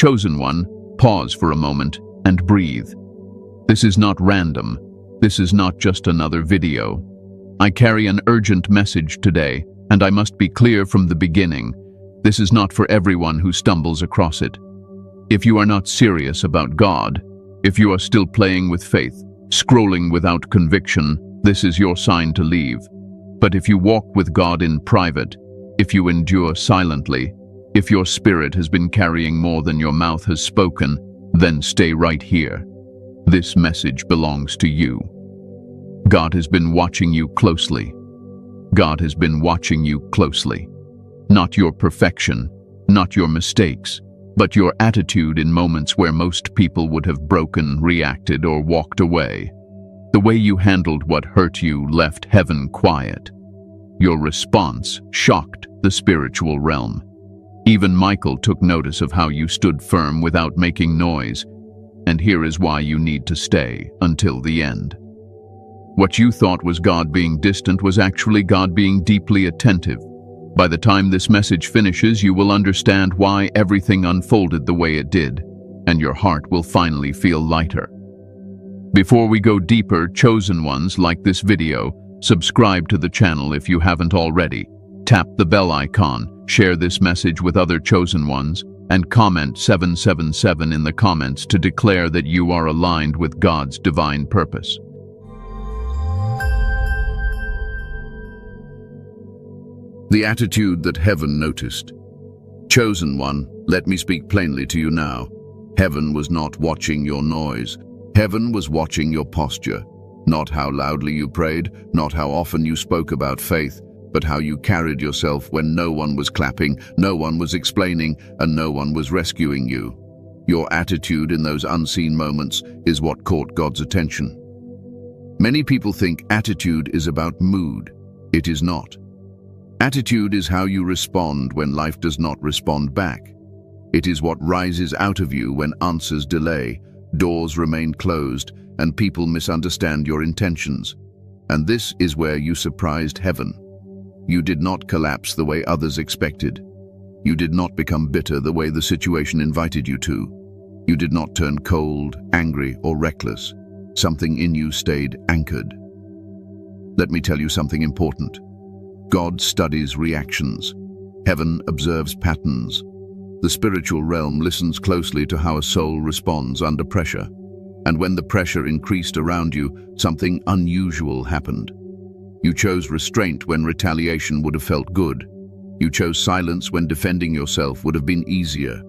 Chosen one, pause for a moment and breathe. This is not random. This is not just another video. I carry an urgent message today, and I must be clear from the beginning. This is not for everyone who stumbles across it. If you are not serious about God, if you are still playing with faith, scrolling without conviction, this is your sign to leave. But if you walk with God in private, if you endure silently, if your spirit has been carrying more than your mouth has spoken, then stay right here. This message belongs to you. God has been watching you closely. God has been watching you closely. Not your perfection, not your mistakes, but your attitude in moments where most people would have broken, reacted, or walked away. The way you handled what hurt you left heaven quiet. Your response shocked the spiritual realm. Even Michael took notice of how you stood firm without making noise. And here is why you need to stay until the end. What you thought was God being distant was actually God being deeply attentive. By the time this message finishes, you will understand why everything unfolded the way it did, and your heart will finally feel lighter. Before we go deeper, chosen ones, like this video, subscribe to the channel if you haven't already. Tap the bell icon, share this message with other chosen ones, and comment 777 in the comments to declare that you are aligned with God's divine purpose. The attitude that heaven noticed. Chosen one, let me speak plainly to you now. Heaven was not watching your noise. Heaven was watching your posture. Not how loudly you prayed, not how often you spoke about faith, but how you carried yourself when no one was clapping, no one was explaining, and no one was rescuing you. Your attitude in those unseen moments is what caught God's attention. Many people think attitude is about mood. It is not. Attitude is how you respond when life does not respond back. It is what rises out of you when answers delay, doors remain closed, and people misunderstand your intentions. And this is where you surprised heaven. You did not collapse the way others expected. You did not become bitter the way the situation invited you to. You did not turn cold, angry, or reckless. Something in you stayed anchored. Let me tell you something important. God studies reactions. Heaven observes patterns. The spiritual realm listens closely to how a soul responds under pressure. And when the pressure increased around you, something unusual happened. You chose restraint when retaliation would have felt good. You chose silence when defending yourself would have been easier.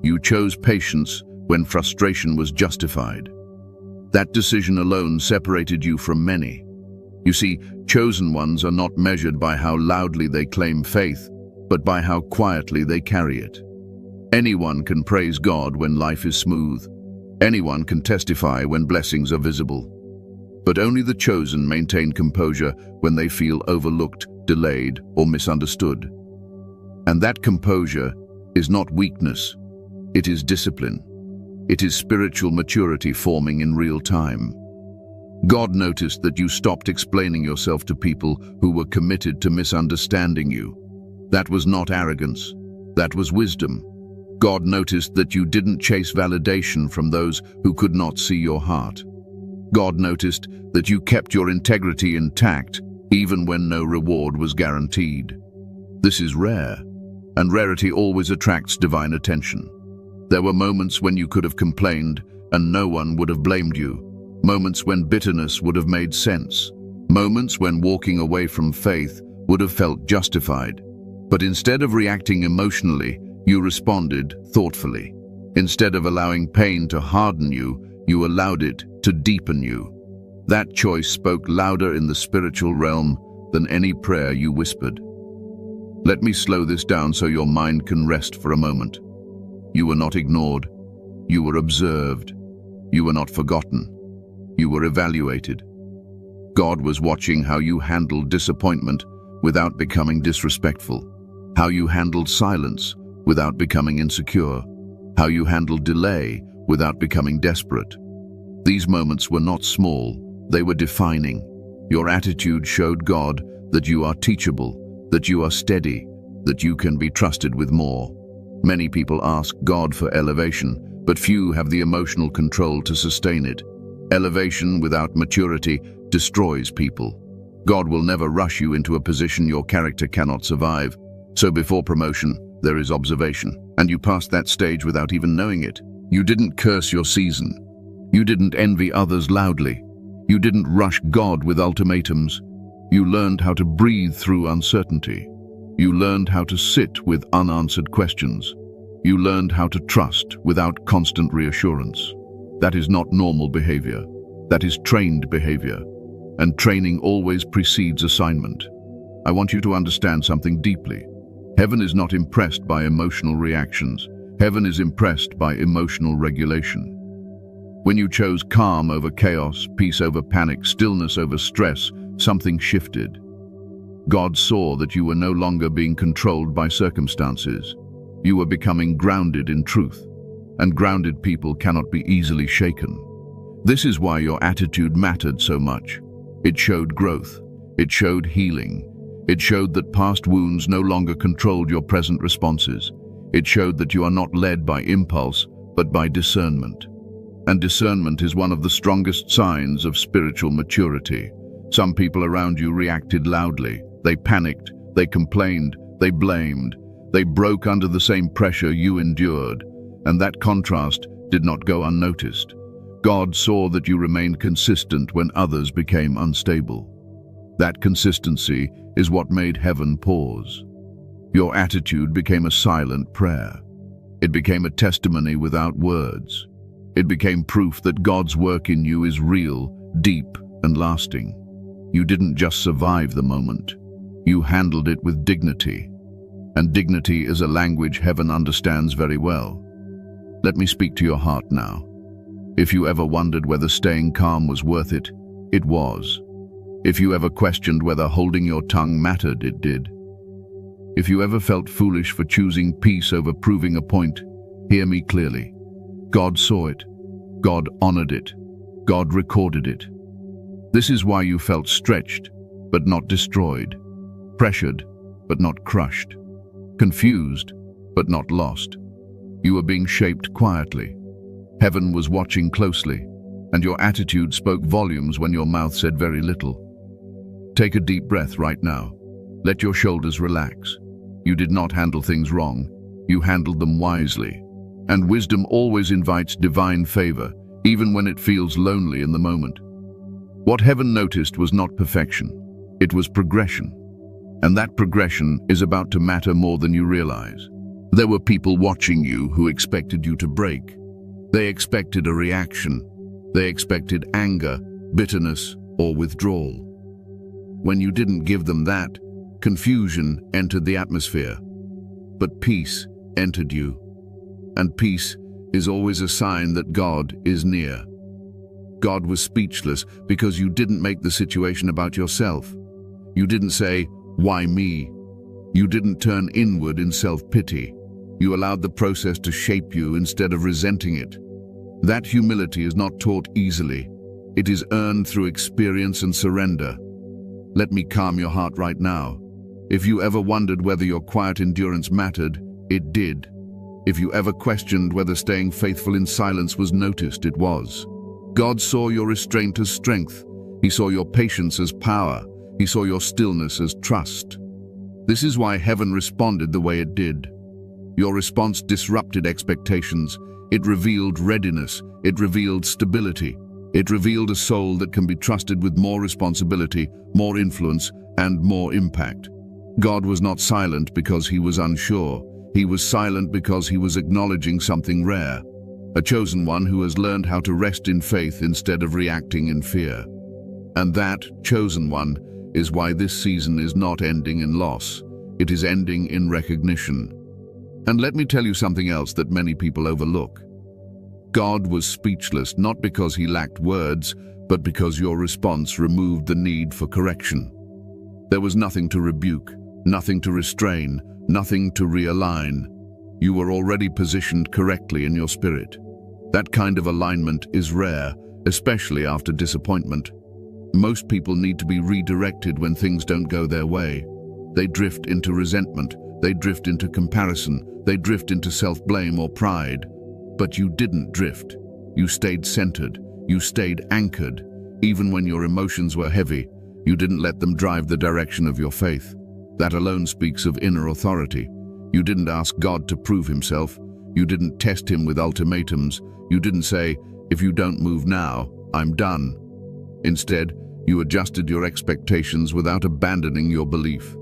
You chose patience when frustration was justified. That decision alone separated you from many. You see, chosen ones are not measured by how loudly they claim faith, but by how quietly they carry it. Anyone can praise God when life is smooth. Anyone can testify when blessings are visible. But only the chosen maintain composure when they feel overlooked, delayed, or misunderstood. And that composure is not weakness. It is discipline. It is spiritual maturity forming in real time. God noticed that you stopped explaining yourself to people who were committed to misunderstanding you. That was not arrogance. That was wisdom. God noticed that you didn't chase validation from those who could not see your heart. God noticed that you kept your integrity intact even when no reward was guaranteed. This is rare, and rarity always attracts divine attention. There were moments when you could have complained and no one would have blamed you. Moments when bitterness would have made sense. Moments when walking away from faith would have felt justified. But instead of reacting emotionally, you responded thoughtfully. Instead of allowing pain to harden you, you allowed it to deepen you. That choice spoke louder in the spiritual realm than any prayer you whispered. Let me slow this down so your mind can rest for a moment. You were not ignored. You were observed. You were not forgotten. You were evaluated. God was watching how you handled disappointment without becoming disrespectful, how you handled silence without becoming insecure, how you handled delay without becoming desperate. These moments were not small, they were defining. Your attitude showed God that you are teachable, that you are steady, that you can be trusted with more. Many people ask God for elevation, but few have the emotional control to sustain it. Elevation without maturity destroys people. God will never rush you into a position your character cannot survive. So before promotion, there is observation, and you passed that stage without even knowing it. You didn't curse your season. You didn't envy others loudly. You didn't rush God with ultimatums. You learned how to breathe through uncertainty. You learned how to sit with unanswered questions. You learned how to trust without constant reassurance. That is not normal behavior. That is trained behavior. And training always precedes assignment. I want you to understand something deeply. Heaven is not impressed by emotional reactions. Heaven is impressed by emotional regulation. When you chose calm over chaos, peace over panic, stillness over stress, something shifted. God saw that you were no longer being controlled by circumstances. You were becoming grounded in truth, and grounded people cannot be easily shaken. This is why your attitude mattered so much. It showed growth. It showed healing. It showed that past wounds no longer controlled your present responses. It showed that you are not led by impulse, but by discernment. And discernment is one of the strongest signs of spiritual maturity. Some people around you reacted loudly. They panicked, they complained, they blamed. They broke under the same pressure you endured, and that contrast did not go unnoticed. God saw that you remained consistent when others became unstable. That consistency is what made heaven pause. Your attitude became a silent prayer. It became a testimony without words. It became proof that God's work in you is real, deep, and lasting. You didn't just survive the moment. You handled it with dignity. And dignity is a language heaven understands very well. Let me speak to your heart now. If you ever wondered whether staying calm was worth it, it was. If you ever questioned whether holding your tongue mattered, it did. If you ever felt foolish for choosing peace over proving a point, hear me clearly. God saw it. God honored it. God recorded it. This is why you felt stretched, but not destroyed. Pressured, but not crushed. Confused, but not lost. You were being shaped quietly. Heaven was watching closely, and your attitude spoke volumes when your mouth said very little. Take a deep breath right now. Let your shoulders relax. You did not handle things wrong. You handled them wisely. And wisdom always invites divine favor, even when it feels lonely in the moment. What heaven noticed was not perfection. It was progression. And that progression is about to matter more than you realize. There were people watching you who expected you to break. They expected a reaction. They expected anger, bitterness, or withdrawal. When you didn't give them that, confusion entered the atmosphere. But peace entered you. And peace is always a sign that God is near. God was speechless because you didn't make the situation about yourself. You didn't say, "Why me?" You didn't turn inward in self-pity. You allowed the process to shape you instead of resenting it. That humility is not taught easily. It is earned through experience and surrender. Let me calm your heart right now. If you ever wondered whether your quiet endurance mattered, it did. If you ever questioned whether staying faithful in silence was noticed, it was. God saw your restraint as strength. He saw your patience as power. He saw your stillness as trust. This is why heaven responded the way it did. Your response disrupted expectations. It revealed readiness. It revealed stability. It revealed a soul that can be trusted with more responsibility, more influence, and more impact. God was not silent because he was unsure. He was silent because he was acknowledging something rare. A chosen one who has learned how to rest in faith instead of reacting in fear. And that chosen one is why this season is not ending in loss. It is ending in recognition. And let me tell you something else that many people overlook. God was speechless not because he lacked words, but because your response removed the need for correction. There was nothing to rebuke, nothing to restrain, nothing to realign. You were already positioned correctly in your spirit. That kind of alignment is rare, especially after disappointment. Most people need to be redirected when things don't go their way. They drift into resentment, They drift into comparison. They drift into self-blame or pride. But you didn't drift. You stayed centered. You stayed anchored. Even when your emotions were heavy, you didn't let them drive the direction of your faith. That alone speaks of inner authority. You didn't ask God to prove himself. You didn't test him with ultimatums. You didn't say, "If you don't move now, I'm done." Instead, you adjusted your expectations without abandoning your belief.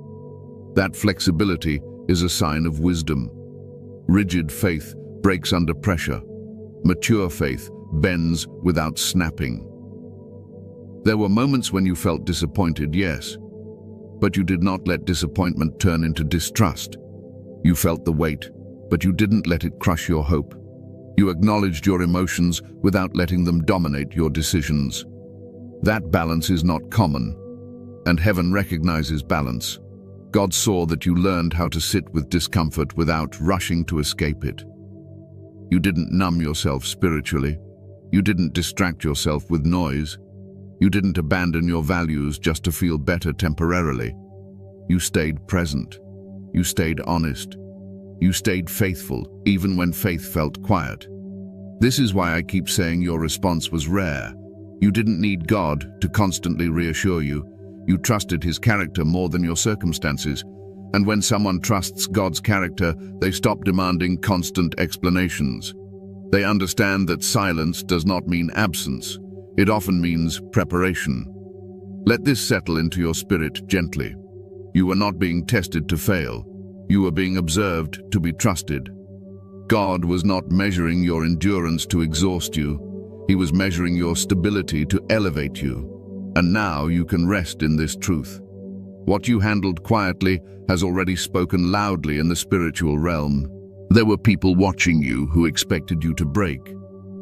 That flexibility is a sign of wisdom. Rigid faith breaks under pressure. Mature faith bends without snapping. There were moments when you felt disappointed, yes, but you did not let disappointment turn into distrust. You felt the weight, but you didn't let it crush your hope. You acknowledged your emotions without letting them dominate your decisions. That balance is not common, and heaven recognizes balance. God saw that you learned how to sit with discomfort without rushing to escape it. You didn't numb yourself spiritually. You didn't distract yourself with noise. You didn't abandon your values just to feel better temporarily. You stayed present. You stayed honest. You stayed faithful, even when faith felt quiet. This is why I keep saying your response was rare. You didn't need God to constantly reassure you. You trusted his character more than your circumstances. And when someone trusts God's character, they stop demanding constant explanations. They understand that silence does not mean absence. It often means preparation. Let this settle into your spirit gently. You were not being tested to fail. You were being observed to be trusted. God was not measuring your endurance to exhaust you. He was measuring your stability to elevate you. And now you can rest in this truth. What you handled quietly has already spoken loudly in the spiritual realm. There were people watching you who expected you to break.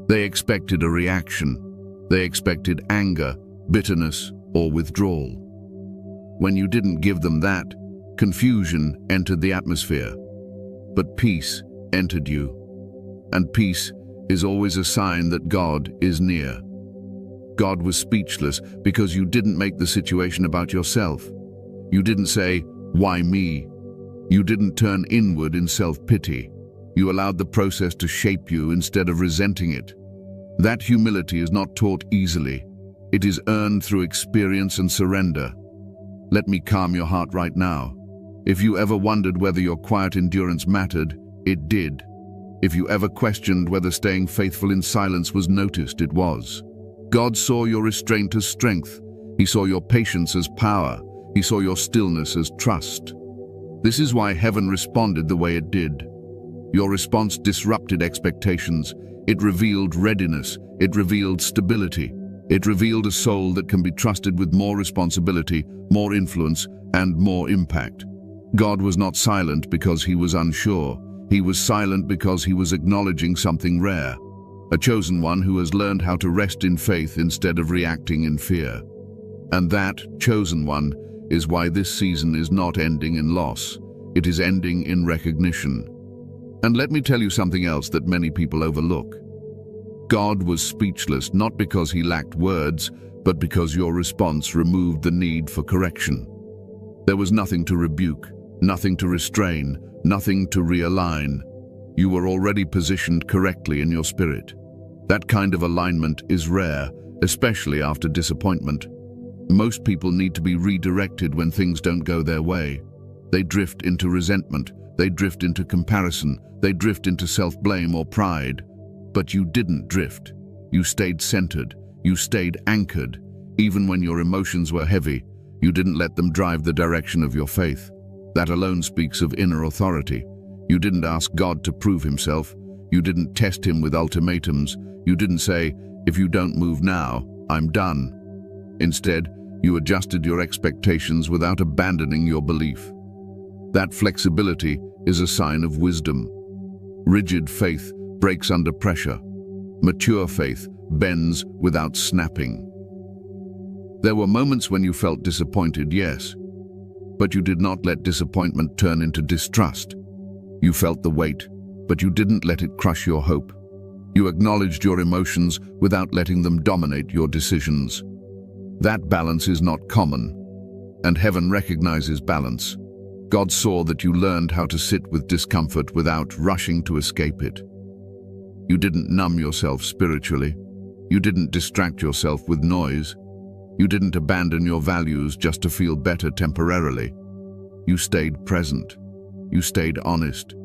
They expected a reaction. They expected anger, bitterness, or withdrawal. When you didn't give them that, confusion entered the atmosphere. But peace entered you. And peace is always a sign that God is near. God was speechless because you didn't make the situation about yourself. You didn't say, "Why me?" You didn't turn inward in self-pity. You allowed the process to shape you instead of resenting it. That humility is not taught easily. It is earned through experience and surrender. Let me calm your heart right now. If you ever wondered whether your quiet endurance mattered, it did. If you ever questioned whether staying faithful in silence was noticed, it was. God saw your restraint as strength. He saw your patience as power. He saw your stillness as trust. This is why heaven responded the way it did. Your response disrupted expectations. It revealed readiness. It revealed stability. It revealed a soul that can be trusted with more responsibility, more influence, and more impact. God was not silent because he was unsure. He was silent because he was acknowledging something rare. A chosen one who has learned how to rest in faith instead of reacting in fear. And that chosen one is why this season is not ending in loss. It is ending in recognition. And let me tell you something else that many people overlook. God was speechless not because he lacked words, but because your response removed the need for correction. There was nothing to rebuke, nothing to restrain, nothing to realign. You were already positioned correctly in your spirit. That kind of alignment is rare, especially after disappointment. Most people need to be redirected when things don't go their way. They drift into resentment, they drift into comparison, they drift into self-blame or pride. But you didn't drift. You stayed centered. You stayed anchored. Even when your emotions were heavy, you didn't let them drive the direction of your faith. That alone speaks of inner authority. You didn't ask God to prove himself. You didn't test him with ultimatums. You didn't say, "If you don't move now, I'm done." Instead, you adjusted your expectations without abandoning your belief. That flexibility is a sign of wisdom. Rigid faith breaks under pressure. Mature faith bends without snapping. There were moments when you felt disappointed, yes, but you did not let disappointment turn into distrust. You felt the weight, but you didn't let it crush your hope. You acknowledged your emotions without letting them dominate your decisions. That balance is not common, and heaven recognizes balance. God saw that you learned how to sit with discomfort without rushing to escape it. You didn't numb yourself spiritually. You didn't distract yourself with noise. You didn't abandon your values just to feel better temporarily. You stayed present. You stayed honest.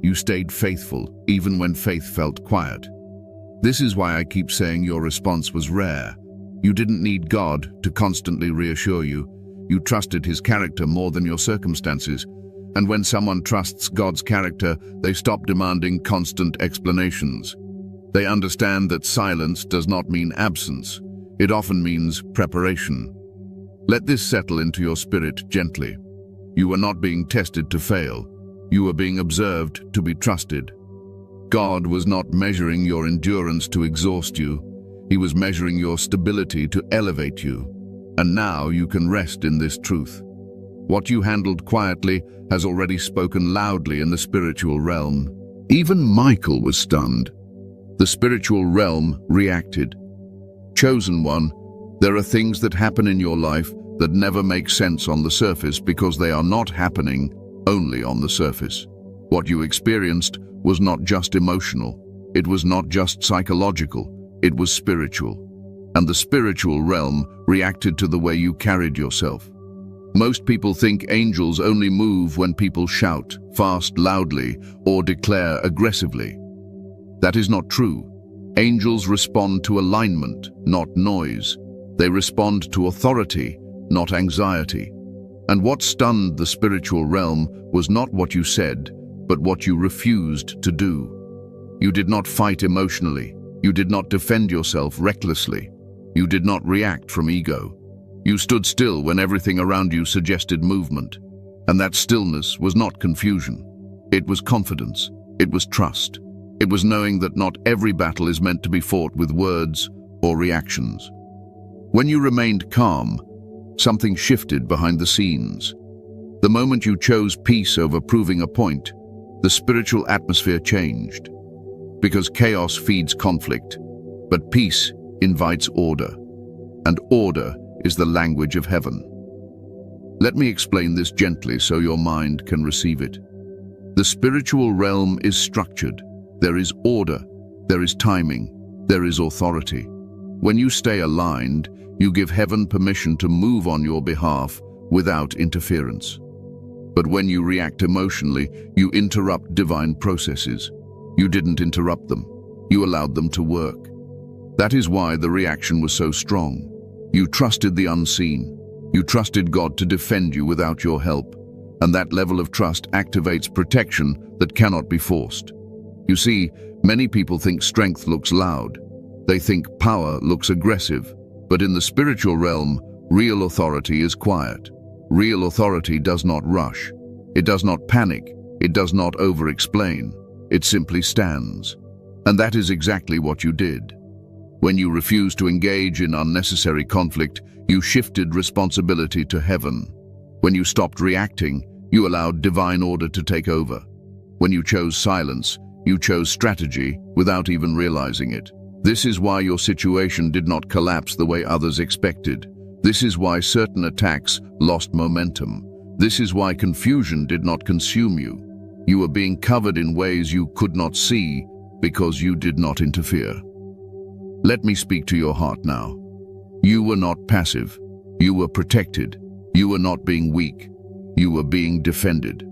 You stayed faithful, even when faith felt quiet. This is why I keep saying your response was rare. You didn't need God to constantly reassure you. You trusted His character more than your circumstances. And when someone trusts God's character, they stop demanding constant explanations. They understand that silence does not mean absence. It often means preparation. Let this settle into your spirit gently. You were not being tested to fail. You were being observed to be trusted. God was not measuring your endurance to exhaust you. He was measuring your stability to elevate you. And now you can rest in this truth. What you handled quietly has already spoken loudly in the spiritual realm. Even Michael was stunned. The spiritual realm reacted. Chosen one, there are things that happen in your life that never make sense on the surface because they are not happening only on the surface. What you experienced was not just emotional. It was not just psychological. It was spiritual. And the spiritual realm reacted to the way you carried yourself. Most people think angels only move when people shout, fast loudly, or declare aggressively. That is not true. Angels respond to alignment, not noise. They respond to authority, not anxiety. And what stunned the spiritual realm was not what you said, but what you refused to do. You did not fight emotionally. You did not defend yourself recklessly. You did not react from ego. You stood still when everything around you suggested movement. And that stillness was not confusion. It was confidence. It was trust. It was knowing that not every battle is meant to be fought with words or reactions. When you remained calm, something shifted behind the scenes. The moment you chose peace over proving a point, the spiritual atmosphere changed. Because chaos feeds conflict, but peace invites order. And order is the language of heaven. Let me explain this gently so your mind can receive it. The spiritual realm is structured. There is order, there is timing, there is authority. When you stay aligned, you give heaven permission to move on your behalf without interference. But when you react emotionally, you interrupt divine processes. You didn't interrupt them. You allowed them to work. That is why the reaction was so strong. You trusted the unseen. You trusted God to defend you without your help. And that level of trust activates protection that cannot be forced. You see, many people think strength looks loud. They think power looks aggressive. But in the spiritual realm, real authority is quiet. Real authority does not rush. It does not panic. It does not over-explain. It simply stands. And that is exactly what you did. When you refused to engage in unnecessary conflict, you shifted responsibility to heaven. When you stopped reacting, you allowed divine order to take over. When you chose silence, you chose strategy without even realizing it. This is why your situation did not collapse the way others expected. This is why certain attacks lost momentum. This is why confusion did not consume you. You were being covered in ways you could not see because you did not interfere. Let me speak to your heart now. You were not passive. You were protected. You were not being weak. You were being defended.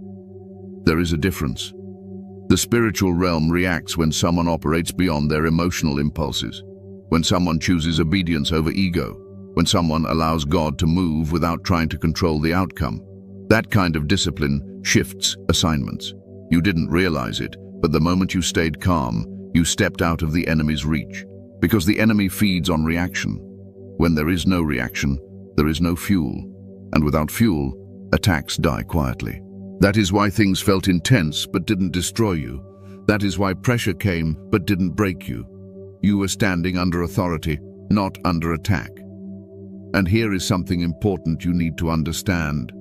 There is a difference. The spiritual realm reacts when someone operates beyond their emotional impulses, when someone chooses obedience over ego, when someone allows God to move without trying to control the outcome. That kind of discipline shifts assignments. You didn't realize it, but the moment you stayed calm, you stepped out of the enemy's reach. Because the enemy feeds on reaction. When there is no reaction, there is no fuel. And without fuel, attacks die quietly. That is why things felt intense but didn't destroy you. That is why pressure came but didn't break you. You were standing under authority, not under attack. And here is something important you need to understand.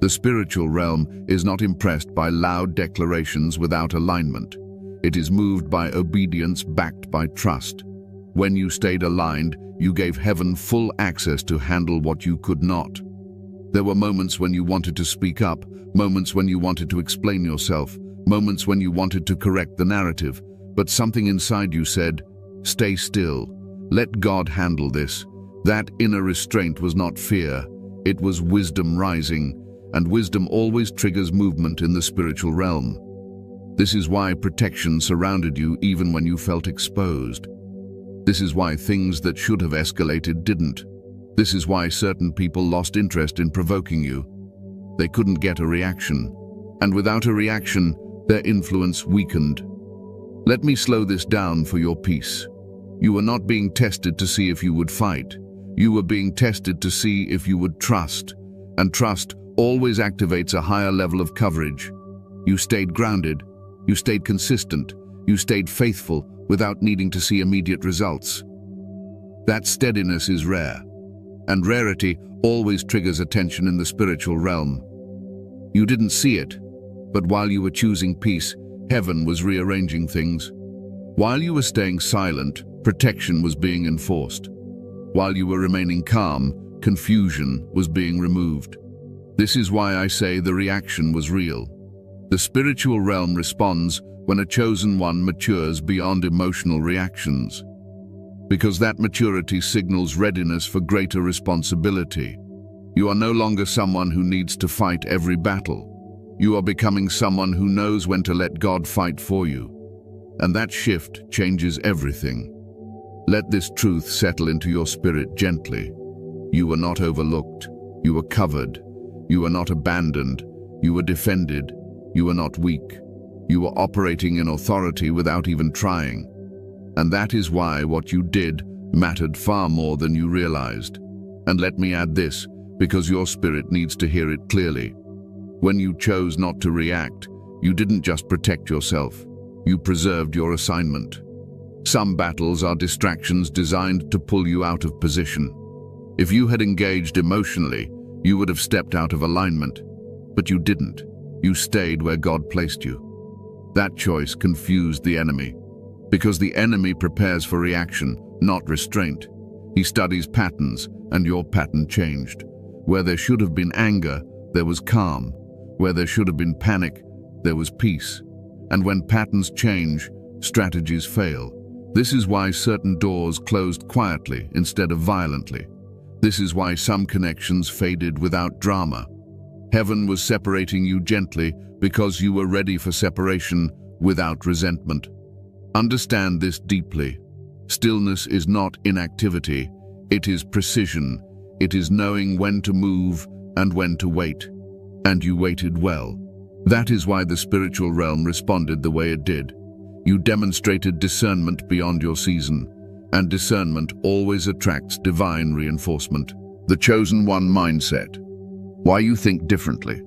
The spiritual realm is not impressed by loud declarations without alignment. It is moved by obedience backed by trust. When you stayed aligned, you gave heaven full access to handle what you could not. There were moments when you wanted to speak up, moments when you wanted to explain yourself, moments when you wanted to correct the narrative, but something inside you said, "Stay still. Let God handle this." That inner restraint was not fear, it was wisdom rising, and wisdom always triggers movement in the spiritual realm. This is why protection surrounded you even when you felt exposed. This is why things that should have escalated didn't. This is why certain people lost interest in provoking you. They couldn't get a reaction, and without a reaction, their influence weakened. Let me slow this down for your peace. You were not being tested to see if you would fight. You were being tested to see if you would trust, and trust always activates a higher level of coverage. You stayed grounded, you stayed consistent, you stayed faithful without needing to see immediate results. That steadiness is rare, and rarity always triggers attention in the spiritual realm. You didn't see it, but while you were choosing peace, heaven was rearranging things. While you were staying silent, protection was being enforced. While you were remaining calm, confusion was being removed. This is why I say the reaction was real. The spiritual realm responds when a chosen one matures beyond emotional reactions, because that maturity signals readiness for greater responsibility. You are no longer someone who needs to fight every battle. You are becoming someone who knows when to let God fight for you. And that shift changes everything. Let this truth settle into your spirit gently. You were not overlooked. You were covered. You were not abandoned. You were defended. You were not weak. You were operating in authority without even trying. And that is why what you did mattered far more than you realized. And let me add this, because your spirit needs to hear it clearly. When you chose not to react, you didn't just protect yourself. You preserved your assignment. Some battles are distractions designed to pull you out of position. If you had engaged emotionally, you would have stepped out of alignment. But you didn't. You stayed where God placed you. That choice confused the enemy, because the enemy prepares for reaction, not restraint. He studies patterns, and your pattern changed. Where there should have been anger, there was calm. Where there should have been panic, there was peace. And when patterns change, strategies fail. This is why certain doors closed quietly instead of violently. This is why some connections faded without drama. Heaven was separating you gently because you were ready for separation without resentment. Understand this deeply. Stillness is not inactivity. It is precision. It is knowing when to move and when to wait. And you waited well. That is why the spiritual realm responded the way it did. You demonstrated discernment beyond your season, and discernment always attracts divine reinforcement. The chosen one mindset. Why you think differently.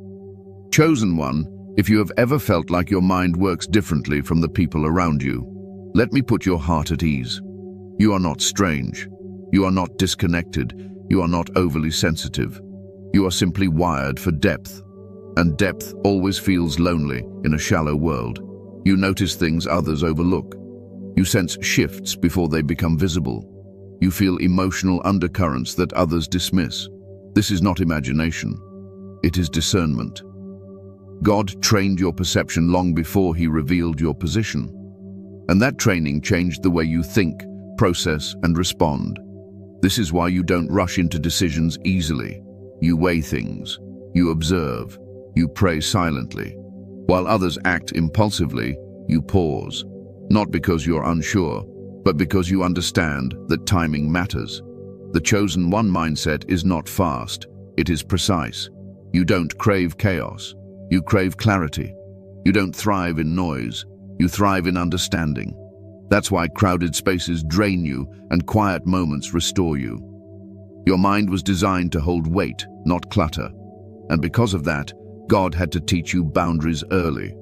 Chosen one, if you have ever felt like your mind works differently from the people around you, let me put your heart at ease. You are not strange. You are not disconnected. You are not overly sensitive. You are simply wired for depth. And depth always feels lonely in a shallow world. You notice things others overlook. You sense shifts before they become visible. You feel emotional undercurrents that others dismiss. This is not imagination. It is discernment. God trained your perception long before He revealed your position. And that training changed the way you think, process, and respond. This is why you don't rush into decisions easily. You weigh things. You observe. You pray silently. While others act impulsively, you pause. Not because you're unsure, but because you understand that timing matters. The chosen one mindset is not fast. It is precise. You don't crave chaos. You crave clarity. You don't thrive in noise. You thrive in understanding. That's why crowded spaces drain you and quiet moments restore you. Your mind was designed to hold weight, not clutter. And because of that, God had to teach you boundaries early.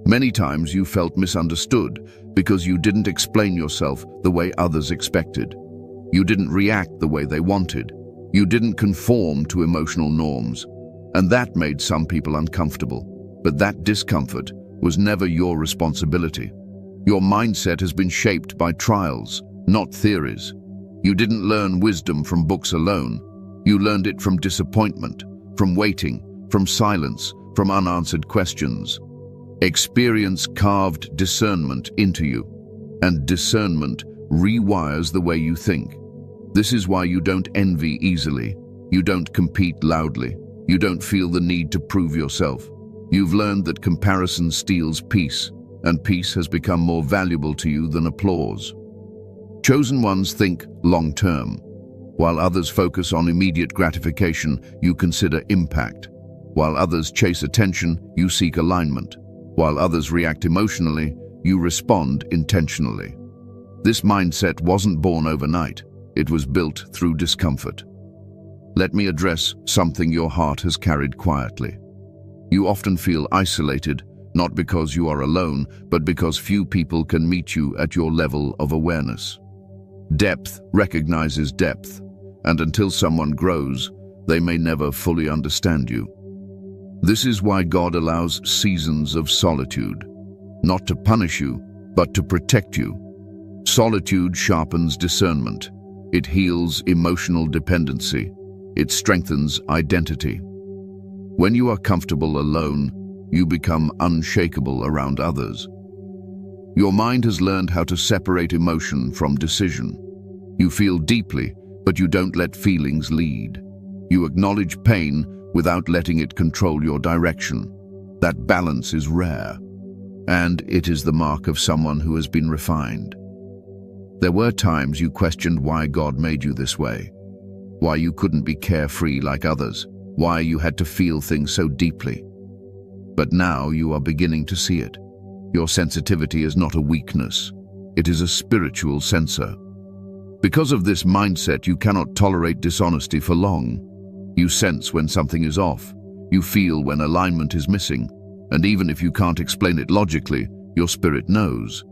Many times you felt misunderstood because you didn't explain yourself the way others expected. You didn't react the way they wanted. You didn't conform to emotional norms. And that made some people uncomfortable. But that discomfort was never your responsibility. Your mindset has been shaped by trials, not theories. You didn't learn wisdom from books alone. You learned it from disappointment, from waiting, from silence, from unanswered questions. Experience carved discernment into you, and discernment rewires the way you think. This is why you don't envy easily, you don't compete loudly, you don't feel the need to prove yourself. You've learned that comparison steals peace, and peace has become more valuable to you than applause. Chosen ones think long-term. While others focus on immediate gratification, you consider impact. While others chase attention, you seek alignment. While others react emotionally, you respond intentionally. This mindset wasn't born overnight. It was built through discomfort. Let me address something your heart has carried quietly. You often feel isolated, not because you are alone, but because few people can meet you at your level of awareness. Depth recognizes depth, and until someone grows, they may never fully understand you. This is why God allows seasons of solitude, not to punish you, but to protect you. Solitude sharpens discernment. It heals emotional dependency. It strengthens identity. When you are comfortable alone, you become unshakable around others. Your mind has learned how to separate emotion from decision. You feel deeply, but you don't let feelings lead. You acknowledge pain without letting it control your direction. That balance is rare, and it is the mark of someone who has been refined. There were times you questioned why God made you this way, why you couldn't be carefree like others, why you had to feel things so deeply. But now you are beginning to see it. Your sensitivity is not a weakness. It is a spiritual sensor. Because of this mindset, you cannot tolerate dishonesty for long. You sense when something is off. You feel when alignment is missing. And even if you can't explain it logically, your spirit knows.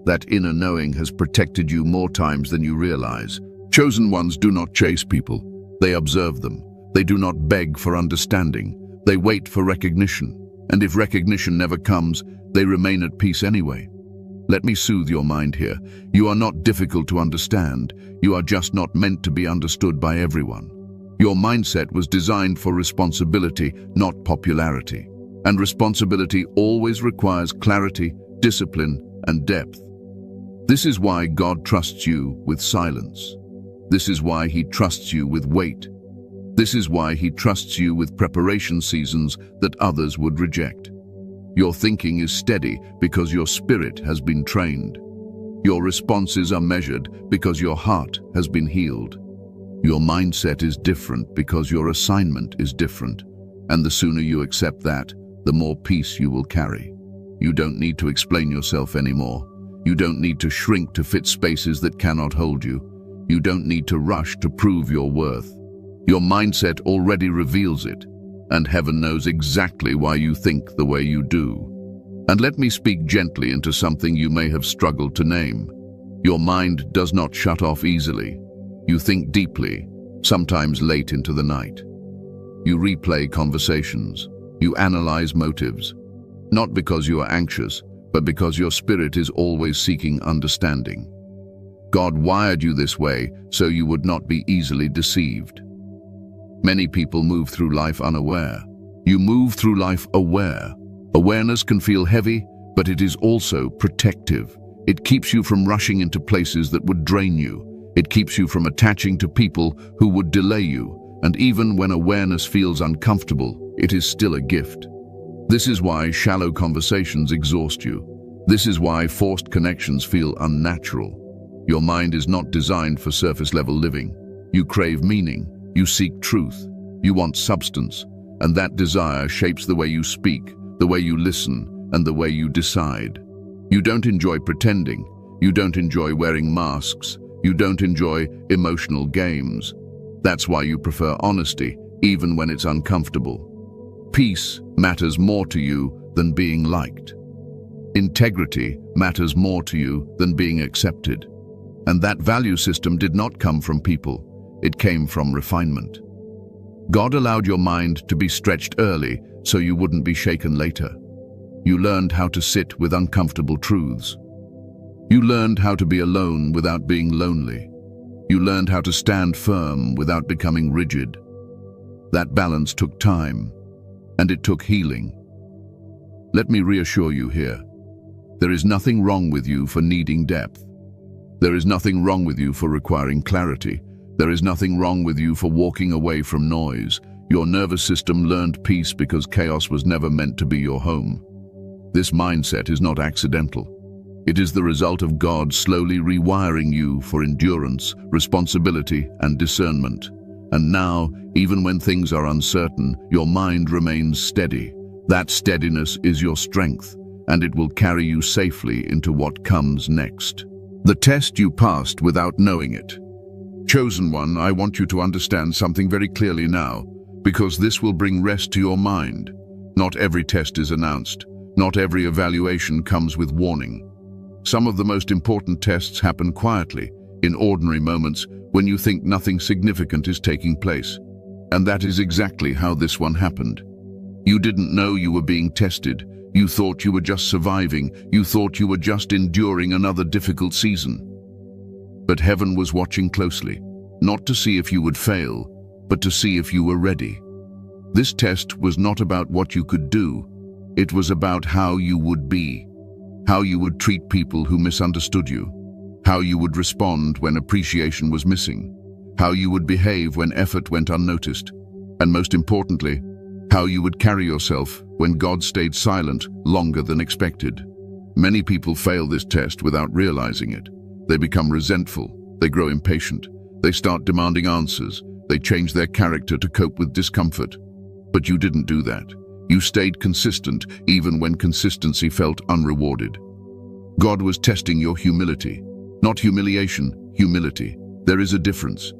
That inner knowing has protected you more times than you realize. Chosen ones do not chase people. They observe them. They do not beg for understanding. They wait for recognition. And if recognition never comes, they remain at peace anyway. Let me soothe your mind here. You are not difficult to understand. You are just not meant to be understood by everyone. Your mindset was designed for responsibility, not popularity. And responsibility always requires clarity, discipline, and depth. This is why God trusts you with silence. This is why He trusts you with wait. This is why He trusts you with preparation seasons that others would reject. Your thinking is steady because your spirit has been trained. Your responses are measured because your heart has been healed. Your mindset is different because your assignment is different. And the sooner you accept that, the more peace you will carry. You don't need to explain yourself anymore. You don't need to shrink to fit spaces that cannot hold you. You don't need to rush to prove your worth. Your mindset already reveals it, and heaven knows exactly why you think the way you do. And let me speak gently into something you may have struggled to name. Your mind does not shut off easily. You think deeply, sometimes late into the night. You replay conversations. You analyze motives. Not because you are anxious, but because your spirit is always seeking understanding. God wired you this way so you would not be easily deceived. Many people move through life unaware. You move through life aware. Awareness can feel heavy, but it is also protective. It keeps you from rushing into places that would drain you. It keeps you from attaching to people who would delay you. And even when awareness feels uncomfortable, it is still a gift. This is why shallow conversations exhaust you. This is why forced connections feel unnatural. Your mind is not designed for surface-level living. You crave meaning. You seek truth. You want substance. And that desire shapes the way you speak, the way you listen, and the way you decide. You don't enjoy pretending. You don't enjoy wearing masks. You don't enjoy emotional games. That's why you prefer honesty, even when it's uncomfortable. Peace matters more to you than being liked. Integrity matters more to you than being accepted. And that value system did not come from people. It came from refinement. God allowed your mind to be stretched early so you wouldn't be shaken later. You learned how to sit with uncomfortable truths. You learned how to be alone without being lonely. You learned how to stand firm without becoming rigid. That balance took time, and it took healing. Let me reassure you here. There is nothing wrong with you for needing depth. There is nothing wrong with you for requiring clarity. There is nothing wrong with you for walking away from noise. Your nervous system learned peace because chaos was never meant to be your home. This mindset is not accidental. It is the result of God slowly rewiring you for endurance, responsibility, and discernment. And now, even when things are uncertain, your mind remains steady. That steadiness is your strength, and it will carry you safely into what comes next. The test you passed without knowing it. Chosen one, I want you to understand something very clearly now, because this will bring rest to your mind. Not every test is announced. Not every evaluation comes with warning. Some of the most important tests happen quietly, in ordinary moments, when you think nothing significant is taking place. And that is exactly how this one happened. You didn't know you were being tested. You thought you were just surviving. You thought you were just enduring another difficult season. But heaven was watching closely, not to see if you would fail, but to see if you were ready. This test was not about what you could do. It was about how you would be, how you would treat people who misunderstood you, how you would respond when appreciation was missing, how you would behave when effort went unnoticed, and most importantly, how you would carry yourself when God stayed silent longer than expected. Many people fail this test without realizing it. They become resentful, they grow impatient, they start demanding answers, they change their character to cope with discomfort. But you didn't do that. You stayed consistent even when consistency felt unrewarded. God was testing your humility. Not humiliation, humility. There is a difference.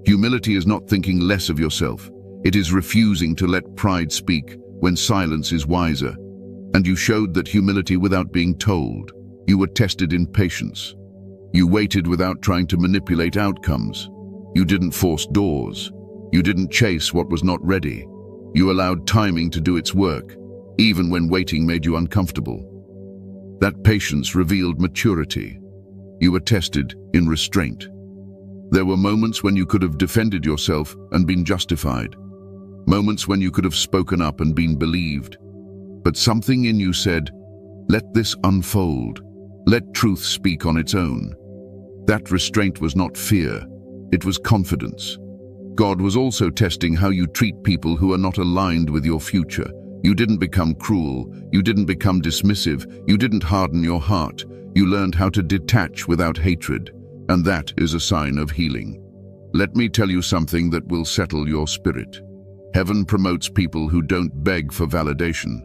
Humility is not thinking less of yourself. It is refusing to let pride speak when silence is wiser. And you showed that humility without being told. You were tested in patience. You waited without trying to manipulate outcomes. You didn't force doors. You didn't chase what was not ready. You allowed timing to do its work, even when waiting made you uncomfortable. That patience revealed maturity. You were tested in restraint. There were moments when you could have defended yourself and been justified. Moments when you could have spoken up and been believed. But something in you said, let this unfold. Let truth speak on its own. That restraint was not fear. It was confidence. God was also testing how you treat people who are not aligned with your future. You didn't become cruel. You didn't become dismissive. You didn't harden your heart. You learned how to detach without hatred. And that is a sign of healing. Let me tell you something that will settle your spirit. Heaven promotes people who don't beg for validation.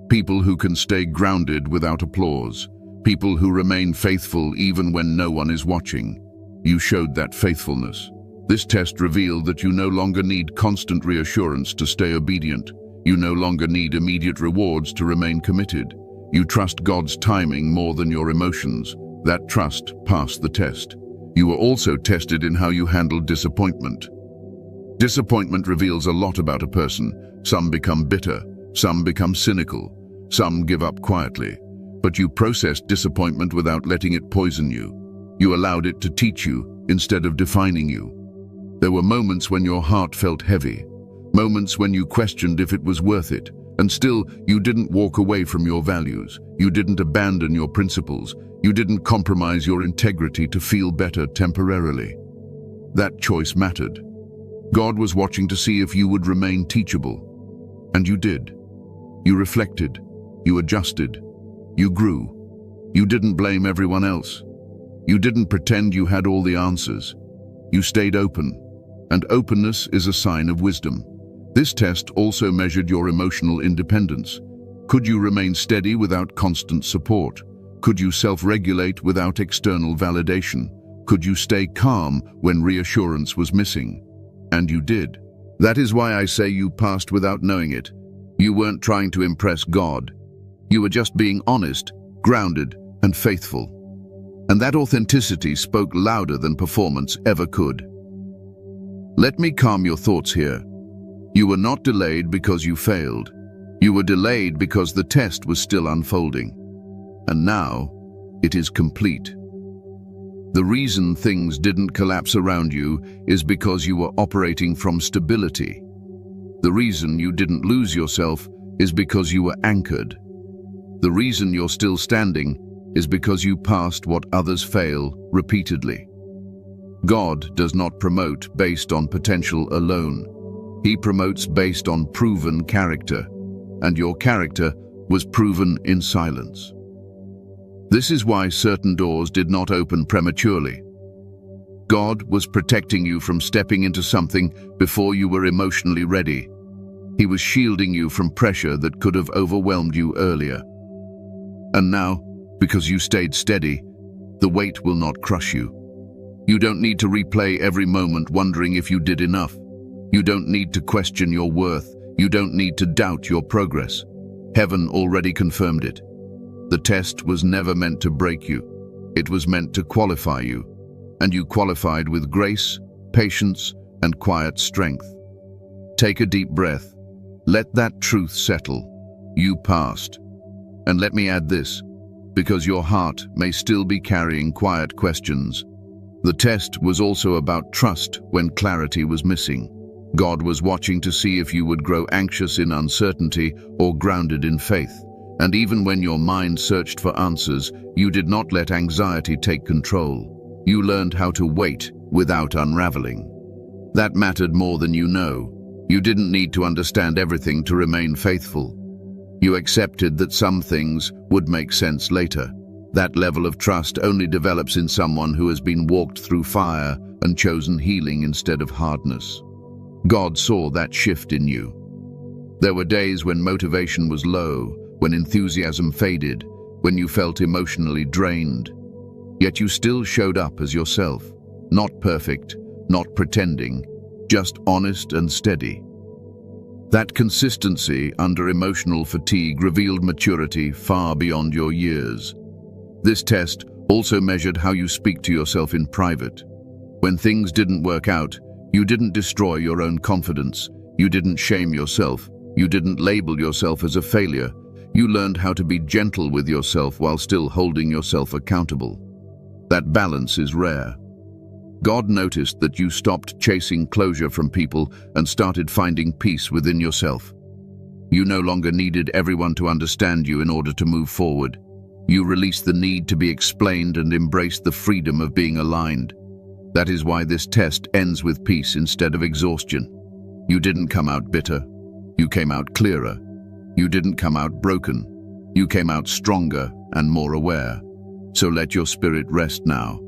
People who can stay grounded without applause. People who remain faithful even when no one is watching. You showed that faithfulness. This test revealed that you no longer need constant reassurance to stay obedient. You no longer need immediate rewards to remain committed. You trust God's timing more than your emotions. That trust passed the test. You were also tested in how you handled disappointment. Disappointment reveals a lot about a person. Some become bitter, some become cynical, some give up quietly. But you processed disappointment without letting it poison you. You allowed it to teach you instead of defining you. There were moments when your heart felt heavy, moments when you questioned if it was worth it, and still you didn't walk away from your values. You didn't abandon your principles. You didn't compromise your integrity to feel better temporarily. That choice mattered. God was watching to see if you would remain teachable. And you did. You reflected. You adjusted. You grew. You didn't blame everyone else. You didn't pretend you had all the answers. You stayed open. And openness is a sign of wisdom. This test also measured your emotional independence. Could you remain steady without constant support? Could you self-regulate without external validation? Could you stay calm when reassurance was missing? And you did. That is why I say you passed without knowing it. You weren't trying to impress God. You were just being honest, grounded, and faithful. And that authenticity spoke louder than performance ever could. Let me calm your thoughts here. You were not delayed because you failed. You were delayed because the test was still unfolding. And now, it is complete. The reason things didn't collapse around you is because you were operating from stability. The reason you didn't lose yourself is because you were anchored. The reason you're still standing is because you passed what others fail repeatedly. God does not promote based on potential alone. He promotes based on proven character, and your character was proven in silence. This is why certain doors did not open prematurely. God was protecting you from stepping into something before you were emotionally ready. He was shielding you from pressure that could have overwhelmed you earlier. And now, because you stayed steady, the weight will not crush you. You don't need to replay every moment wondering if you did enough. You don't need to question your worth. You don't need to doubt your progress. Heaven already confirmed it. The test was never meant to break you. It was meant to qualify you. And you qualified with grace, patience, and quiet strength. Take a deep breath. Let that truth settle. You passed. And let me add this, because your heart may still be carrying quiet questions. The test was also about trust when clarity was missing. God was watching to see if you would grow anxious in uncertainty or grounded in faith. And even when your mind searched for answers, you did not let anxiety take control. You learned how to wait without unraveling. That mattered more than you know. You didn't need to understand everything to remain faithful. You accepted that some things would make sense later. That level of trust only develops in someone who has been walked through fire and chosen healing instead of hardness. God saw that shift in you. There were days when motivation was low, when enthusiasm faded, when you felt emotionally drained. Yet you still showed up as yourself, not perfect, not pretending, just honest and steady. That consistency under emotional fatigue revealed maturity far beyond your years. This test also measured how you speak to yourself in private. When things didn't work out, you didn't destroy your own confidence. You didn't shame yourself. You didn't label yourself as a failure. You learned how to be gentle with yourself while still holding yourself accountable. That balance is rare. God noticed that you stopped chasing closure from people and started finding peace within yourself. You no longer needed everyone to understand you in order to move forward. You released the need to be explained and embraced the freedom of being aligned. That is why this test ends with peace instead of exhaustion. You didn't come out bitter. You came out clearer. You didn't come out broken. You came out stronger and more aware. So let your spirit rest now.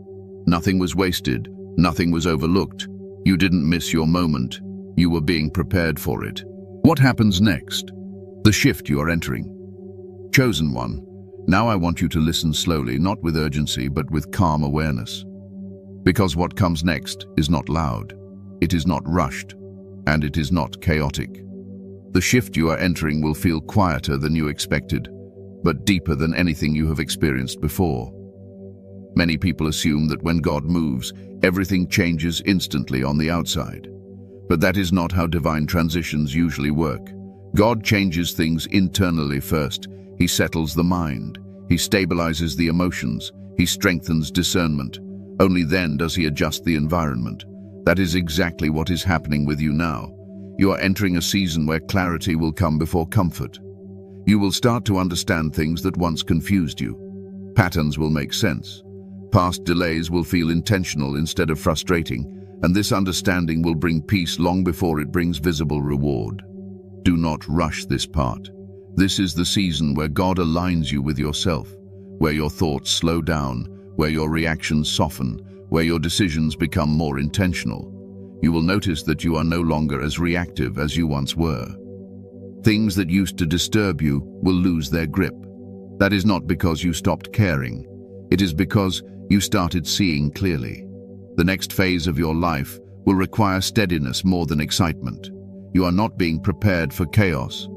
Nothing was wasted. Nothing was overlooked. You didn't miss your moment. You were being prepared for it. What happens next? The shift you are entering. Chosen one, now I want you to listen slowly, not with urgency, but with calm awareness. Because what comes next is not loud, it is not rushed, and it is not chaotic. The shift you are entering will feel quieter than you expected, but deeper than anything you have experienced before. Many people assume that when God moves, everything changes instantly on the outside. But that is not how divine transitions usually work. God changes things internally first. He settles the mind. He stabilizes the emotions. He strengthens discernment. Only then does he adjust the environment. That is exactly what is happening with you now. You are entering a season where clarity will come before comfort. You will start to understand things that once confused you. Patterns will make sense. Past delays will feel intentional instead of frustrating, and this understanding will bring peace long before it brings visible reward. Do not rush this part. This is the season where God aligns you with yourself, where your thoughts slow down, where your reactions soften, where your decisions become more intentional. You will notice that you are no longer as reactive as you once were. Things that used to disturb you will lose their grip. That is not because you stopped caring. It is because you started seeing clearly. The next phase of your life will require steadiness more than excitement. You are not being prepared for chaos.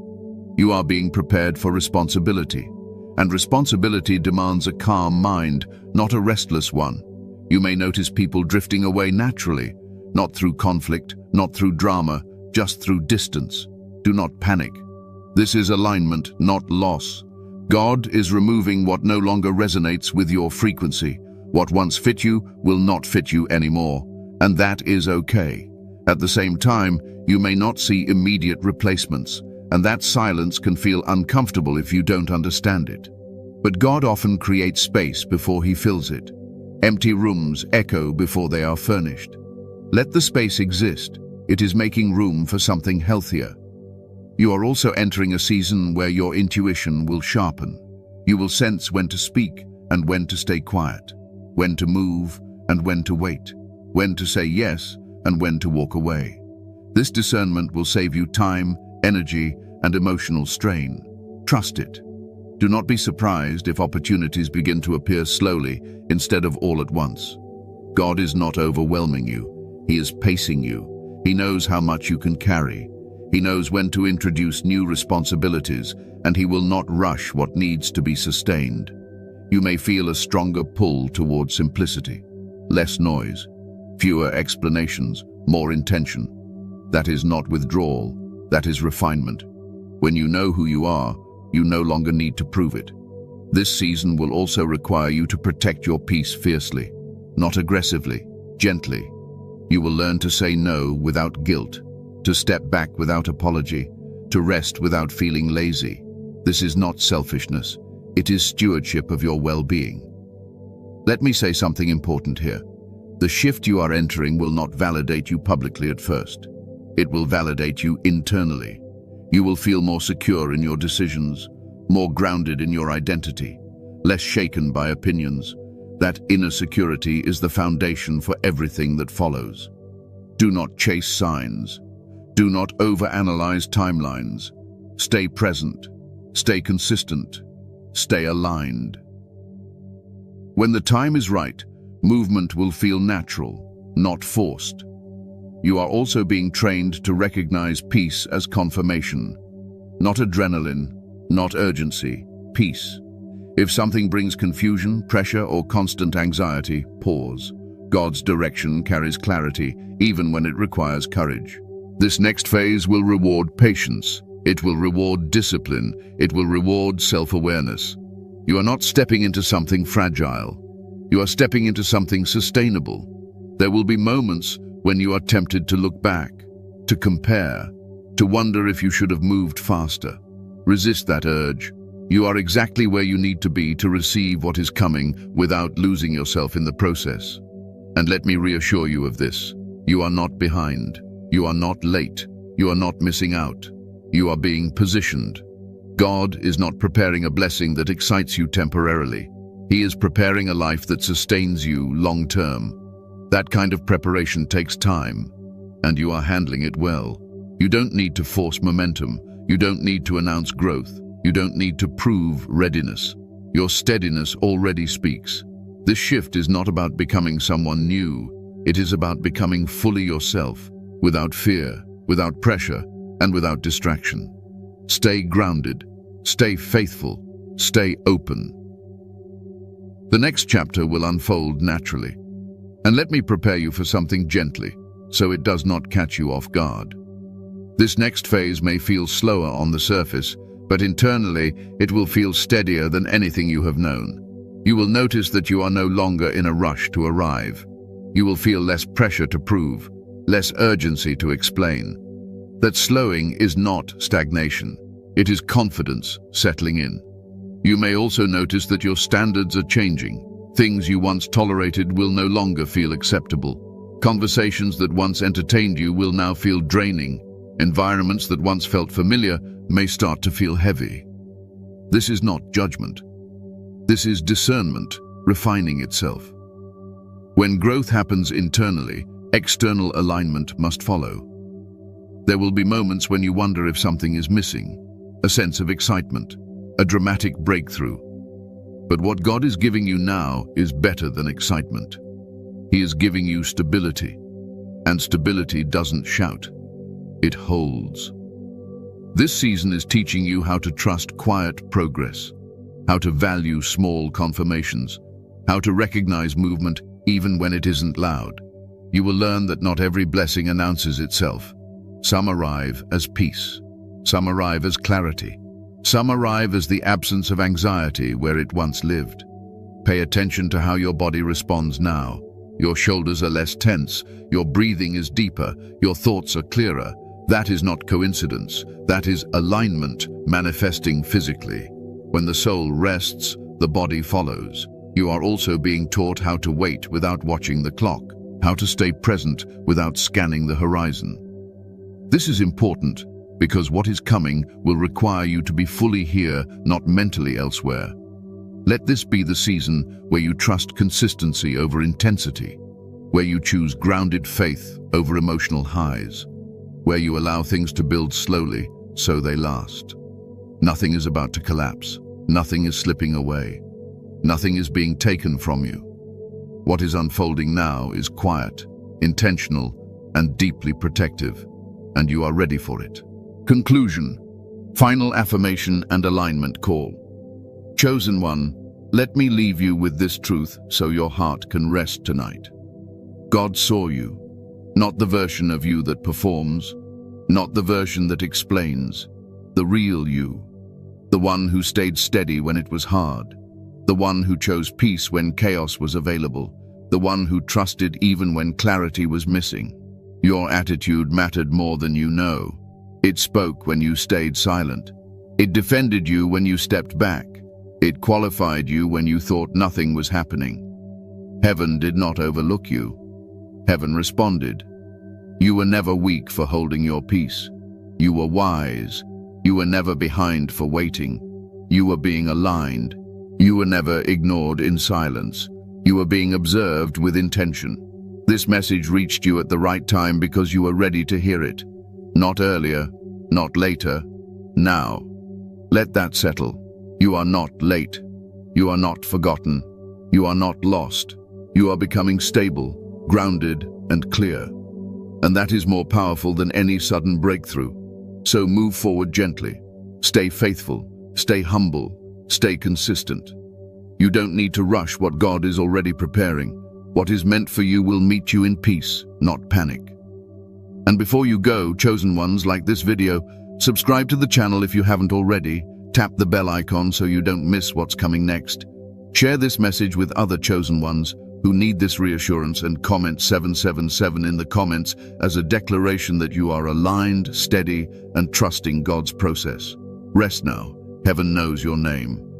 You are being prepared for responsibility. And responsibility demands a calm mind, not a restless one. You may notice people drifting away naturally, not through conflict, not through drama, just through distance. Do not panic. This is alignment, not loss. God is removing what no longer resonates with your frequency. What once fit you will not fit you anymore, and that is okay. At the same time, you may not see immediate replacements, and that silence can feel uncomfortable if you don't understand it. But God often creates space before He fills it. Empty rooms echo before they are furnished. Let the space exist. It is making room for something healthier. You are also entering a season where your intuition will sharpen. You will sense when to speak and when to stay quiet, when to move and when to wait, when to say yes and when to walk away. This discernment will save you time, energy, and emotional strain. Trust it. Do not be surprised if opportunities begin to appear slowly instead of all at once. God is not overwhelming you. He is pacing you. He knows how much you can carry. He knows when to introduce new responsibilities, and He will not rush what needs to be sustained. You may feel a stronger pull toward simplicity. Less noise, fewer explanations, more intention. That is not withdrawal, that is refinement. When you know who you are, you no longer need to prove it. This season will also require you to protect your peace fiercely, not aggressively, gently. You will learn to say no without guilt, to step back without apology, to rest without feeling lazy. This is not selfishness. It is stewardship of your well-being. Let me say something important here. The shift you are entering will not validate you publicly at first. It will validate you internally. You will feel more secure in your decisions, more grounded in your identity, less shaken by opinions. That inner security is the foundation for everything that follows. Do not chase signs. Do not overanalyze timelines. Stay present. Stay consistent. Stay aligned. When the time is right, movement will feel natural, not forced. You are also being trained to recognize peace as confirmation. Not adrenaline, not urgency, peace. If something brings confusion, pressure, or constant anxiety, pause. God's direction carries clarity, even when it requires courage. This next phase will reward patience. It will reward discipline. It will reward self-awareness. You are not stepping into something fragile. You are stepping into something sustainable. There will be moments when you are tempted to look back, to compare, to wonder if you should have moved faster. Resist that urge. You are exactly where you need to be to receive what is coming without losing yourself in the process. And let me reassure you of this. You are not behind. You are not late. You are not missing out. You are being positioned. God is not preparing a blessing that excites you temporarily. He is preparing a life that sustains you long-term. That kind of preparation takes time, and you are handling it well. You don't need to force momentum. You don't need to announce growth. You don't need to prove readiness. Your steadiness already speaks. This shift is not about becoming someone new. It is about becoming fully yourself, without fear, without pressure, and without distraction. Stay grounded. Stay faithful. Stay open. The next chapter will unfold naturally. And let me prepare you for something gently, so it does not catch you off guard. This next phase may feel slower on the surface, but internally it will feel steadier than anything you have known. You will notice that you are no longer in a rush to arrive. You will feel less pressure to prove, less urgency to explain. That slowing is not stagnation. It is confidence settling in. You may also notice that your standards are changing. Things you once tolerated will no longer feel acceptable. Conversations that once entertained you will now feel draining. Environments that once felt familiar may start to feel heavy. This is not judgment. This is discernment, refining itself. When growth happens internally, external alignment must follow. There will be moments when you wonder if something is missing, a sense of excitement, a dramatic breakthrough. But what God is giving you now is better than excitement. He is giving you stability, and stability doesn't shout. It holds. This season is teaching you how to trust quiet progress, how to value small confirmations, how to recognize movement even when it isn't loud. You will learn that not every blessing announces itself. Some arrive as peace. Some arrive as clarity. Some arrive as the absence of anxiety where it once lived. Pay attention to how your body responds now. your shoulders are less tense, your breathing is deeper, your thoughts are clearer. That is not coincidence. That is alignment manifesting physically. When the soul rests, the body follows. You are also being taught how to wait without watching the clock, how to stay present without scanning the horizon. This is important because what is coming will require you to be fully here, not mentally elsewhere. Let this be the season where you trust consistency over intensity, where you choose grounded faith over emotional highs, where you allow things to build slowly so they last. Nothing is about to collapse. Nothing is slipping away. Nothing is being taken from you. What is unfolding now is quiet, intentional, and deeply protective, and you are ready for it. Conclusion. Final affirmation and alignment call. Chosen one, let me leave you with this truth so your heart can rest tonight. God saw you, not the version of you that performs, not the version that explains, the real you, the one who stayed steady when it was hard, the one who chose peace when chaos was available, the one who trusted even when clarity was missing. Your attitude mattered more than you know. It spoke when you stayed silent. It defended you when you stepped back. It qualified you when you thought nothing was happening. Heaven did not overlook you. Heaven responded. You were never weak for holding your peace. You were wise. You were never behind for waiting. You were being aligned. You were never ignored in silence. You were being observed with intention. This message reached you at the right time because you were ready to hear it. Not earlier, not later, now. Let that settle. You are not late. You are not forgotten. You are not lost. You are becoming stable, grounded, and clear. And that is more powerful than any sudden breakthrough. So move forward gently. Stay faithful. Stay humble. Stay consistent. You don't need to rush what God is already preparing. What is meant for you will meet you in peace, not panic. And before you go, chosen ones, like this video, subscribe to the channel if you haven't already. Tap the bell icon so you don't miss what's coming next. Share this message with other chosen ones who need this reassurance, and comment 777 in the comments as a declaration that you are aligned, steady, and trusting God's process. Rest now. Heaven knows your name.